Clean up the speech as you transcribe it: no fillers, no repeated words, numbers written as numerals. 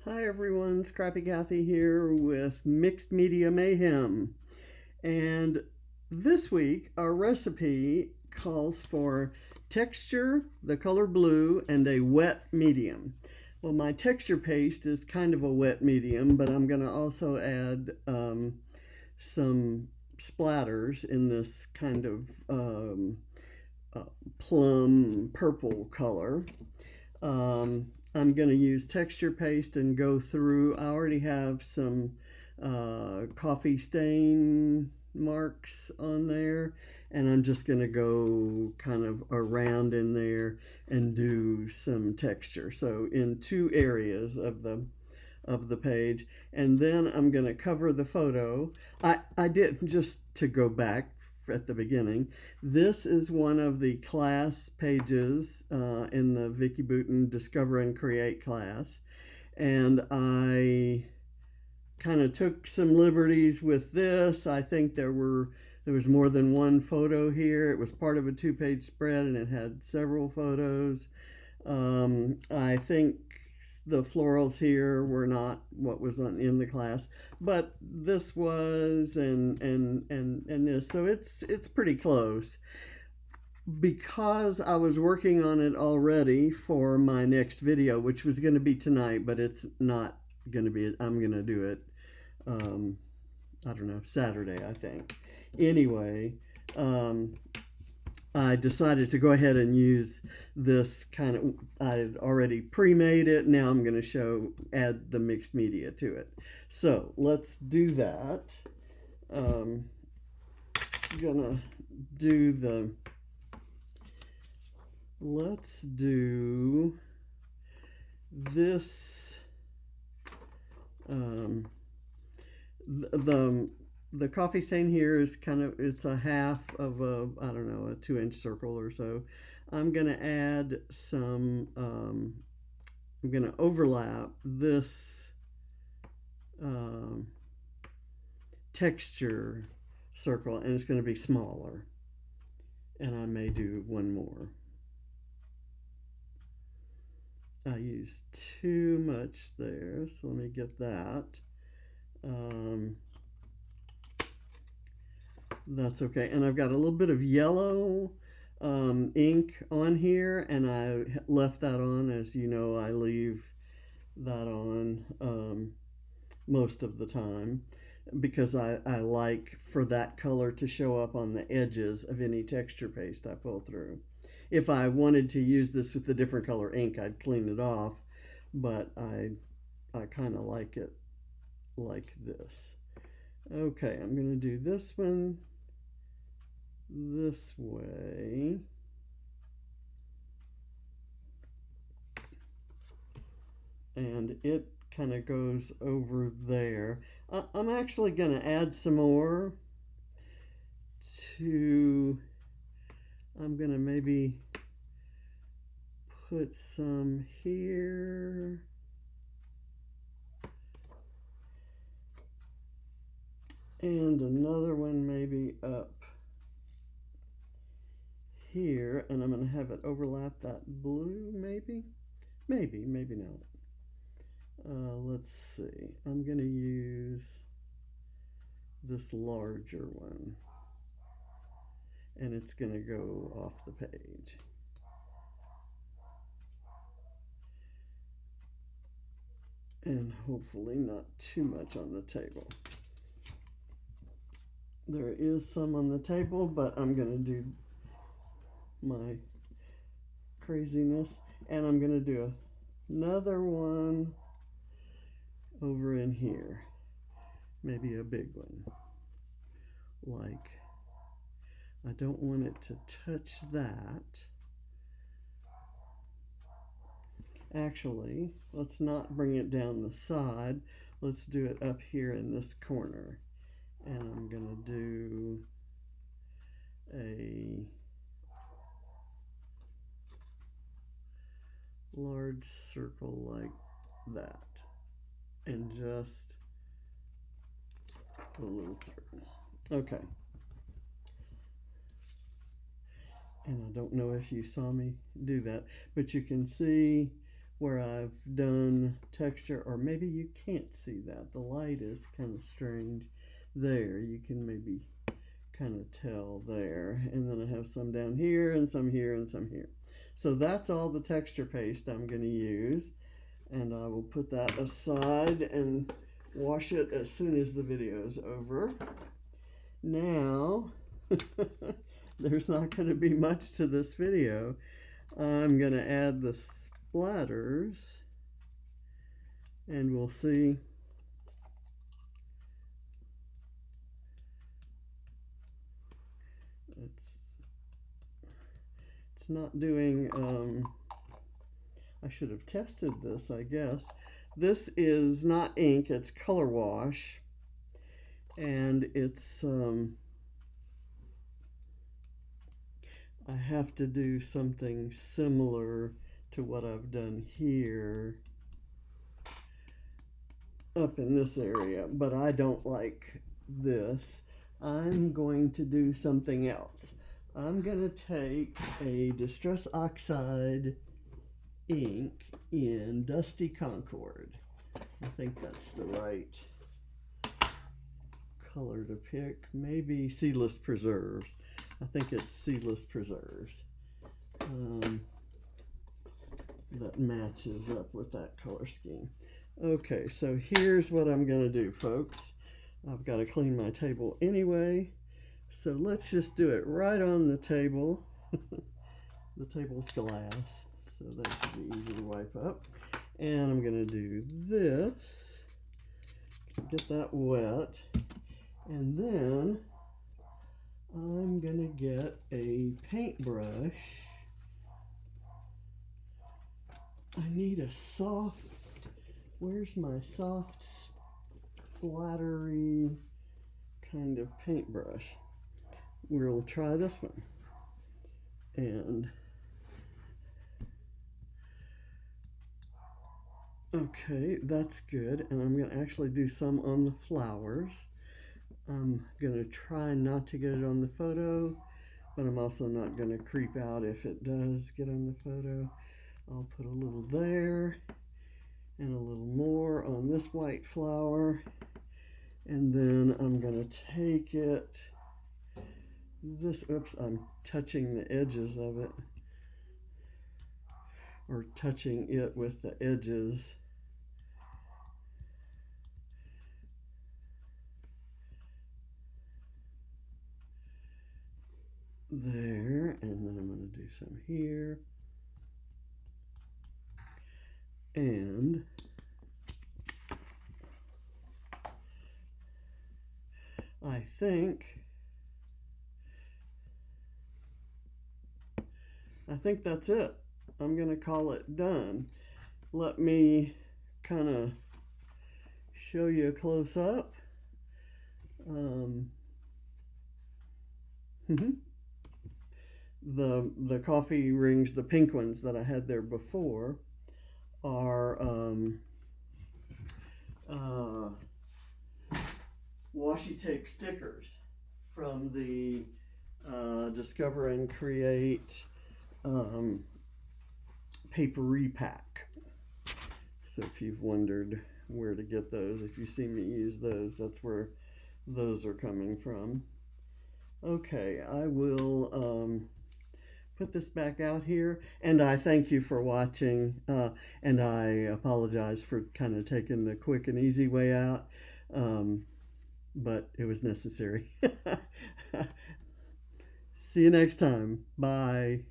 Hi everyone, Scrappy Kathy here with Mixed Media Mayhem. And this week our recipe calls for texture, the color blue, and a wet medium. Well, my texture paste is kind of a wet medium, but I'm going to also add some splatters in this kind of uh, plum purple color. I'm going to use texture paste and go through. I already have some coffee stain marks on there, and I'm just going to go kind of around in there and do some texture. So in two areas of the page, and then I'm going to cover the photo. I did, just to go back at the beginning, this is one of the class pages in the Vicki Boutin Discover and Create class, and I kind of took some liberties with this. I think there was more than one photo here. It was part of a two-page spread and it had several photos. I think the florals here were not what was in the class, but this was, and this, so it's pretty close. Because I was working on it already for my next video, which was going to be tonight, but it's not going to be. I'm going to do it. I don't know, Saturday, I think. Anyway, I decided to go ahead and use this kind of, I had already pre-made it. Now I'm going to add the mixed media to it. So let's do that. Gonna do the, let's do this, the coffee stain here is kind of, it's a half of a, I don't know, a 2-inch circle or so. I'm going to add some, I'm going to overlap this texture circle, and it's going to be smaller. And I may do one more. I used too much there, so let me get that. That's okay. And I've got a little bit of yellow ink on here, and I left that on. As you know, I leave that on most of the time because I like for that color to show up on the edges of any texture paste I pull through. If I wanted to use this with a different color ink, I'd clean it off, but I kind of like it like this. Okay, I'm going to do this one this way. And it kind of goes over there. I'm actually going to add some more to, I'm going to maybe put some here. And another one maybe up here, and I'm going to have it overlap that blue, maybe not. Let's see, I'm going to use this larger one, and it's going to go off the page. And hopefully not too much on the table. There is some on the table, but I'm going to do my craziness, and I'm going to do another one over in here, maybe a big one. Like, I don't want it to touch that. Actually, let's not bring it down the side. Let's do it up here in this corner. And I'm going to do a large circle like that, and just a little through. Okay. And I don't know if you saw me do that, but you can see where I've done texture, or maybe you can't see that. The light is kind of strange. There, you can maybe kind of tell there. And then I have some down here and some here and some here. So that's all the texture paste I'm going to use. And I will put that aside and wash it as soon as the video is over. Now, there's not going to be much to this video. I'm going to add the splatters, and we'll see. It's not doing, I should have tested this, I guess. This is not ink, it's color wash, and it's, I have to do something similar to what I've done here up in this area, but I don't like this. I'm going to do something else. I'm going to take a Distress Oxide ink in Dusty Concord. I think that's the right color to pick. Maybe Seedless Preserves. I think it's Seedless Preserves. That matches up with that color scheme. Okay, so here's what I'm going to do, folks. I've got to clean my table anyway. So let's just do it right on the table. The table's glass, so that should be easy to wipe up. And I'm going to do this. Get that wet. And then I'm going to get a paintbrush. I need a soft, where's my soft, splattery kind of paintbrush? We'll try this one. And okay, that's good. And I'm going to actually do some on the flowers. I'm going to try not to get it on the photo, but I'm also not going to creep out if it does get on the photo. I'll put a little there and a little more on this white flower. And then I'm going to take it, oops, I'm touching the edges of it, or touching it with the edges. There, and then I'm going to do some here. And I think that's it. I'm going to call it done. Let me kind of show you a close up. The coffee rings, the pink ones that I had there before, are washi tape stickers from the Discover and Create paper repack. So if you've wondered where to get those, if you've seen me use those, that's where those are coming from. Okay, I will put this back out here, and I thank you for watching, and I apologize for kind of taking the quick and easy way out, but it was necessary. See you next time. Bye.